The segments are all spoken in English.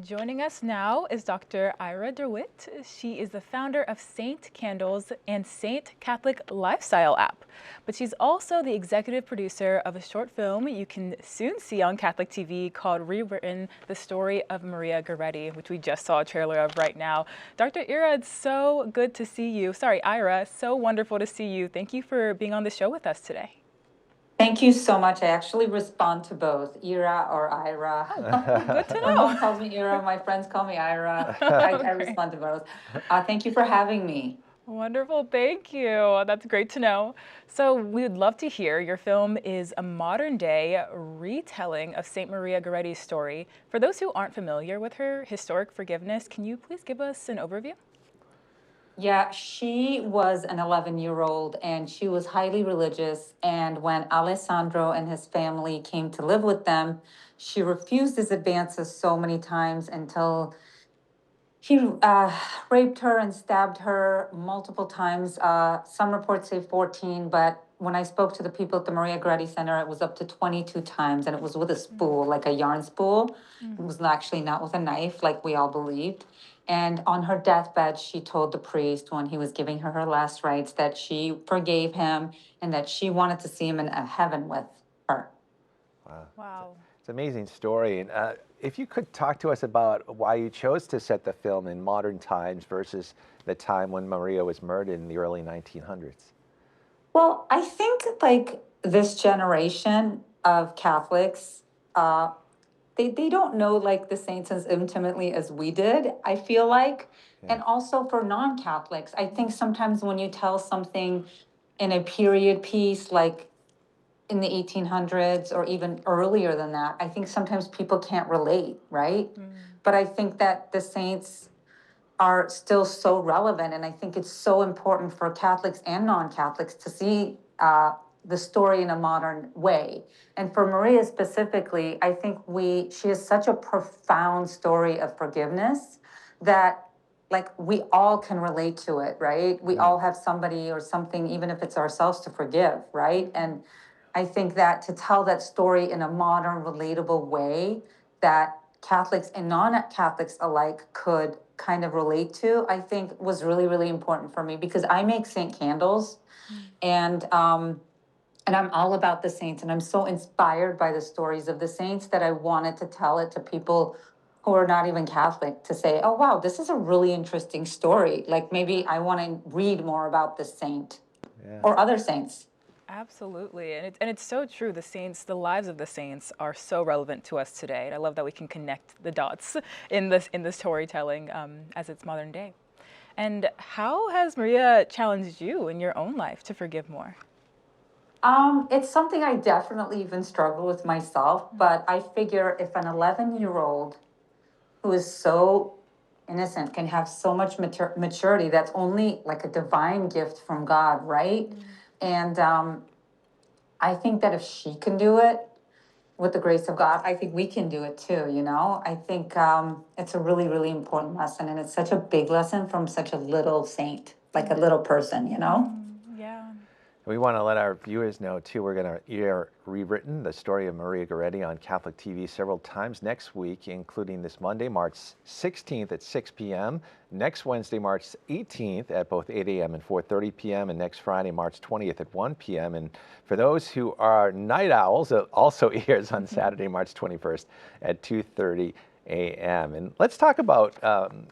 Joining us now is Dr. Ira DeWitt. She is the founder of Saint Candles and Saint Catholic Lifestyle app, but she's also the executive producer of a short film you can soon see on Catholic TV called Rewritten, the story of Maria Goretti, which we just saw a trailer of right now. Dr. Ira, it's so good to see you. Sorry, Ira, so wonderful to see you. Thank you for being on the show with us today. Thank you so much. I actually respond to both Ira or Ira. Good to My know. mom calls me Ira. My friends call me Ira. I respond to both. Thank you for having me. Wonderful, thank you. That's great to know. So we would love to hear your film is a modern day retelling of Saint Maria Goretti's story. For those who aren't familiar with her historic forgiveness, can you please give us an overview? Yeah, she was an 11-year-old and she was highly religious. And when Alessandro and his family came to live with them, she refused his advances so many times until he raped her and stabbed her multiple times. Some reports say 14, but when I spoke to the people at the Maria Goretti Center, it was up to 22 times, and it was with a spool, like a yarn spool. It was actually not with a knife, like we all believed. And on her deathbed, she told the priest when he was giving her her last rites that she forgave him and that she wanted to see him in a heaven with her. Wow. It's an amazing story. And if you could talk to us about why you chose to set the film in modern times versus the time when Maria was murdered in the early 1900s. Well, I think like this generation of Catholics, they don't know like the saints as intimately as we did, I feel like. Yeah. And also for non-Catholics, I think sometimes when you tell something in a period piece like in the 1800s or even earlier than that, I think sometimes people can't relate, right? But I think that the saints are still so relevant. And I think it's so important for Catholics and non-Catholics to see the story in a modern way. And for Maria specifically, I think she has such a profound story of forgiveness that like we all can relate to it, right? We all have somebody or something, even if it's ourselves, to forgive, right? And I think that to tell that story in a modern, relatable way that Catholics and non-Catholics alike could kind of relate to, I think was really, really important for me because I make Saint candles, and I'm all about the saints, and I'm so inspired by the stories of the saints that I wanted to tell it to people who are not even Catholic to say, "Oh wow, this is a really interesting story. Like maybe I want to read more about this saint or other saints." Absolutely, and it's so true. The saints, the lives of the saints, are so relevant to us today. And I love that we can connect the dots in this storytelling as it's modern day. And how has Maria challenged you in your own life to forgive more? It's something I definitely even struggle with myself, but I figure if an 11-year-old who is so innocent can have so much maturity, that's only like a divine gift from God, right? And I think that if she can do it with the grace of God, I think we can do it too, you know? I think it's a really, really important lesson, and it's such a big lesson from such a little saint, like a little person, you know? Yeah. We want to let our viewers know, too, we're going to air Rewritten, the story of Maria Goretti on Catholic TV several times next week, including this Monday, March 16th at 6 p.m., next Wednesday, March 18th at both 8 a.m. and 4:30 p.m., and next Friday, March 20th at 1 p.m. And for those who are night owls, it also airs on Saturday, March 21st at 2:30 a.m. And let's talk about,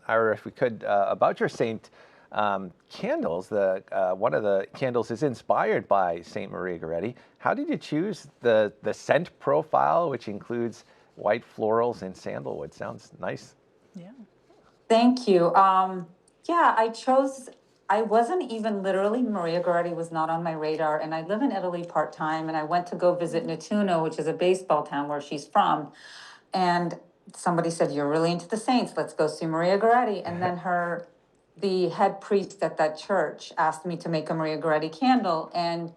Ira, if we could, about your Saint candles. One of the candles is inspired by Saint Maria Goretti. How did you choose the scent profile, which includes white florals and sandalwood? Sounds nice. Yeah. Thank you. Yeah, I wasn't even literally, Maria Goretti was not on my radar. And I live in Italy part-time, and I went to go visit Nettuno, which is a baseball town where she's from. And somebody said, "You're really into the saints. Let's go see Maria Goretti." And then the head priest at that church asked me to make a Maria Goretti candle. And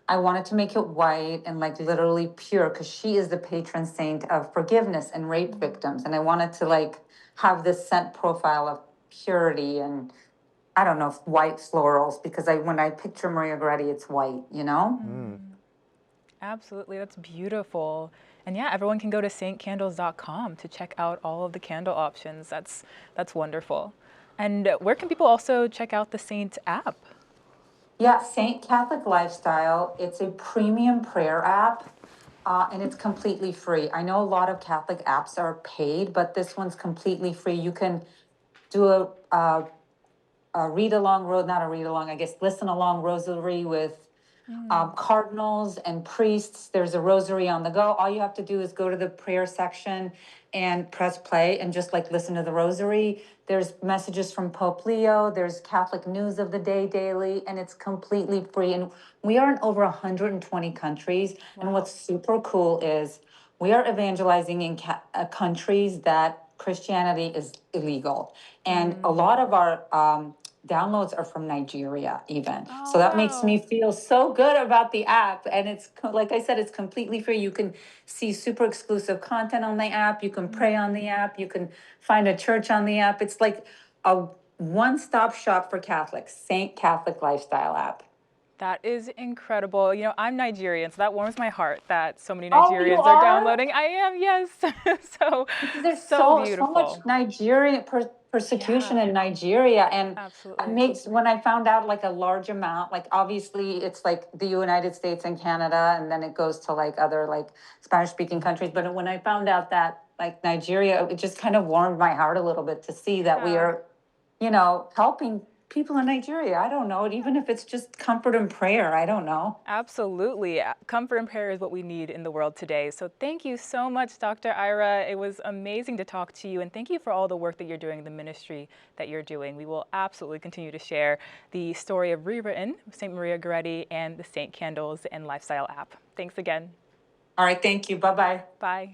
I wanted to make it white and like literally pure because she is the patron saint of forgiveness and rape victims. And I wanted to like have this scent profile of purity and I don't know, white florals because when I picture Maria Goretti, it's white, you know? Absolutely, that's beautiful. And yeah, everyone can go to saintcandles.com to check out all of the candle options. That's wonderful. And where can people also check out the Saint app? Yeah, Saint Catholic Lifestyle. It's a premium prayer app, and it's completely free. I know a lot of Catholic apps are paid, but this one's completely free. You can do a read along, not a read along, I guess, listen along rosary with cardinals and priests. There's a rosary on the go. All you have to do is go to the prayer section and press play and just like listen to the rosary. There's messages from Pope Leo. There's Catholic news of the day daily, and it's completely free. And we are in over 120 countries. Wow. And what's super cool is we are evangelizing in countries that Christianity is illegal. And a lot of our downloads are from Nigeria even. Oh, so that makes wow. me feel so good about the app. And it's like I said, it's completely free. You can see super exclusive content on the app. You can pray on the app. You can find a church on the app. It's like a one-stop shop for Catholics, Saint Catholic Lifestyle app. That is incredible. You know, I'm Nigerian, so that warms my heart that so many Oh, you Nigerians are downloading. I am, yes. So There's so so much beautiful. Nigerian persecution Yeah. in Nigeria, and Absolutely. it makes when I found out like a large amount, like obviously it's like the United States and Canada, and then it goes to like other like Spanish speaking countries. But when I found out that like Nigeria, it just kind of warmed my heart a little bit to see that we Yeah. are, helping people in Nigeria. I don't know, even if it's just comfort and prayer. I don't know. Absolutely. Comfort and prayer is what we need in the world today. So thank you so much, Dr. Ira. It was amazing to talk to you, and thank you for all the work that you're doing, the ministry that you're doing. We will absolutely continue to share the story of Rewritten, St. Maria Goretti, and the Saint Candles and Lifestyle app. Thanks again. All right, thank you. Bye-bye. Bye.